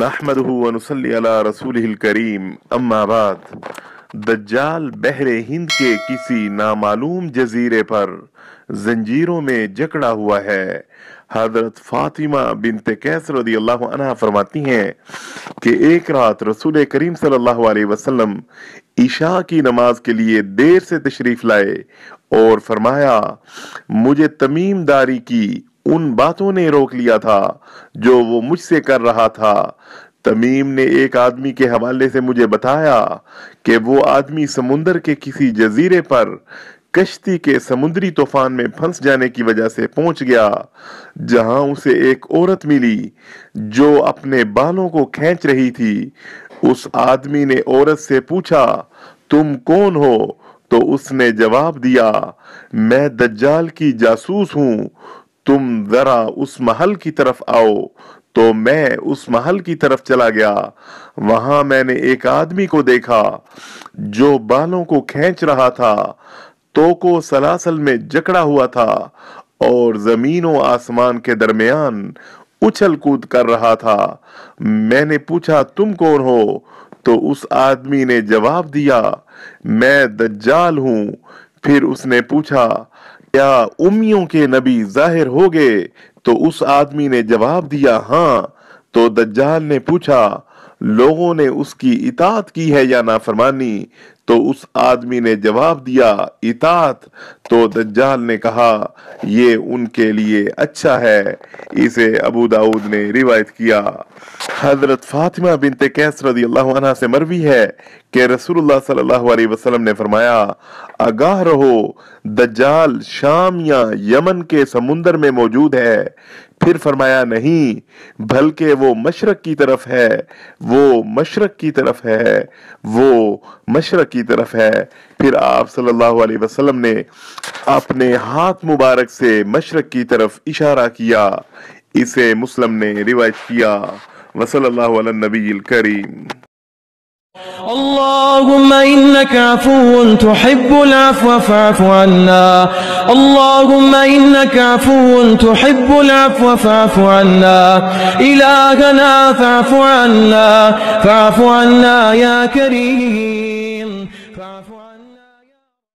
نحمدہ ونصلی علی رسولہ الکریم اما بعد۔ دجال بحر ہند کے کسی نامعلوم جزیرے پر زنجیروں میں جکڑا ہوا ہے۔ حضرت فاطمہ بنت قیس رضی اللہ عنہ فرماتی ہیں کہ ایک رات رسول کریم صلی اللہ علیہ وسلم عشاء کی نماز کے لیے دیر سے تشریف لائے اور فرمایا، مجھے تمیم داری کی ان باتوں نے روک لیا تھا جو وہ مجھ سے کر رہا تھا۔ تمیم نے ایک آدمی کے حوالے سے مجھے بتایا کہ وہ آدمی سمندر کے کسی جزیرے پر کشتی کے سمندری طوفان میں پھنس جانے کی وجہ سے پہنچ گیا، جہاں اسے ایک عورت ملی جو اپنے بالوں کو کھینچ رہی تھی۔ اس آدمی نے عورت سے پوچھا، تم کون ہو؟ تو اس نے جواب دیا، میں دجال کی جاسوس ہوں، تم ذرا اس محل کی طرف آؤ۔ تو میں اس محل کی طرف چلا گیا۔ وہاں میں نے ایک آدمی کو دیکھا جو بالوں کو کھینچ رہا تھا، توکو سلاسل میں جکڑا ہوا تھا اور زمین و آسمان کے درمیان اچھل کود کر رہا تھا۔ میں نے پوچھا، تم کون ہو؟ تو اس آدمی نے جواب دیا، میں دجال ہوں۔ پھر اس نے پوچھا، کیا امیوں کے نبی ظاہر ہوگے؟ تو اس آدمی نے جواب دیا، ہاں۔ تو دجال نے پوچھا، لوگوں نے اس کی اطاعت کی ہے یا نافرمانی؟ تو اس آدمی نے جواب دیا، اطاعت۔ تو دجال نے کہا، یہ ان کے لیے اچھا ہے۔ اسے ابو داؤد نے روایت کیا۔ حضرت فاطمہ بنت قیس رضی اللہ عنہ سے مروی ہے کہ رسول اللہ صلی اللہ علیہ وسلم نے فرمایا، آگاہ رہو، دجال شام یا یمن کے سمندر میں موجود ہے۔ پھر فرمایا، نہیں، بلکہ وہ مشرق کی طرف ہے، وہ مشرق کی طرف ہے، وہ مشرق کی طرف ہے۔ پھر آپ صلی اللہ علیہ وسلم نے اپنے ہاتھ مبارک سے مشرق کی طرف اشارہ کیا۔ اسے مسلم نے روایت کیا۔ وصلی اللہ علی النبی الکریم۔ اللهم إنك عفو تحب العفو فاعف عنا، اللهم إنك عفو تحب العفو فاعف عنا، إلهنا فاعف عنا يا كريم۔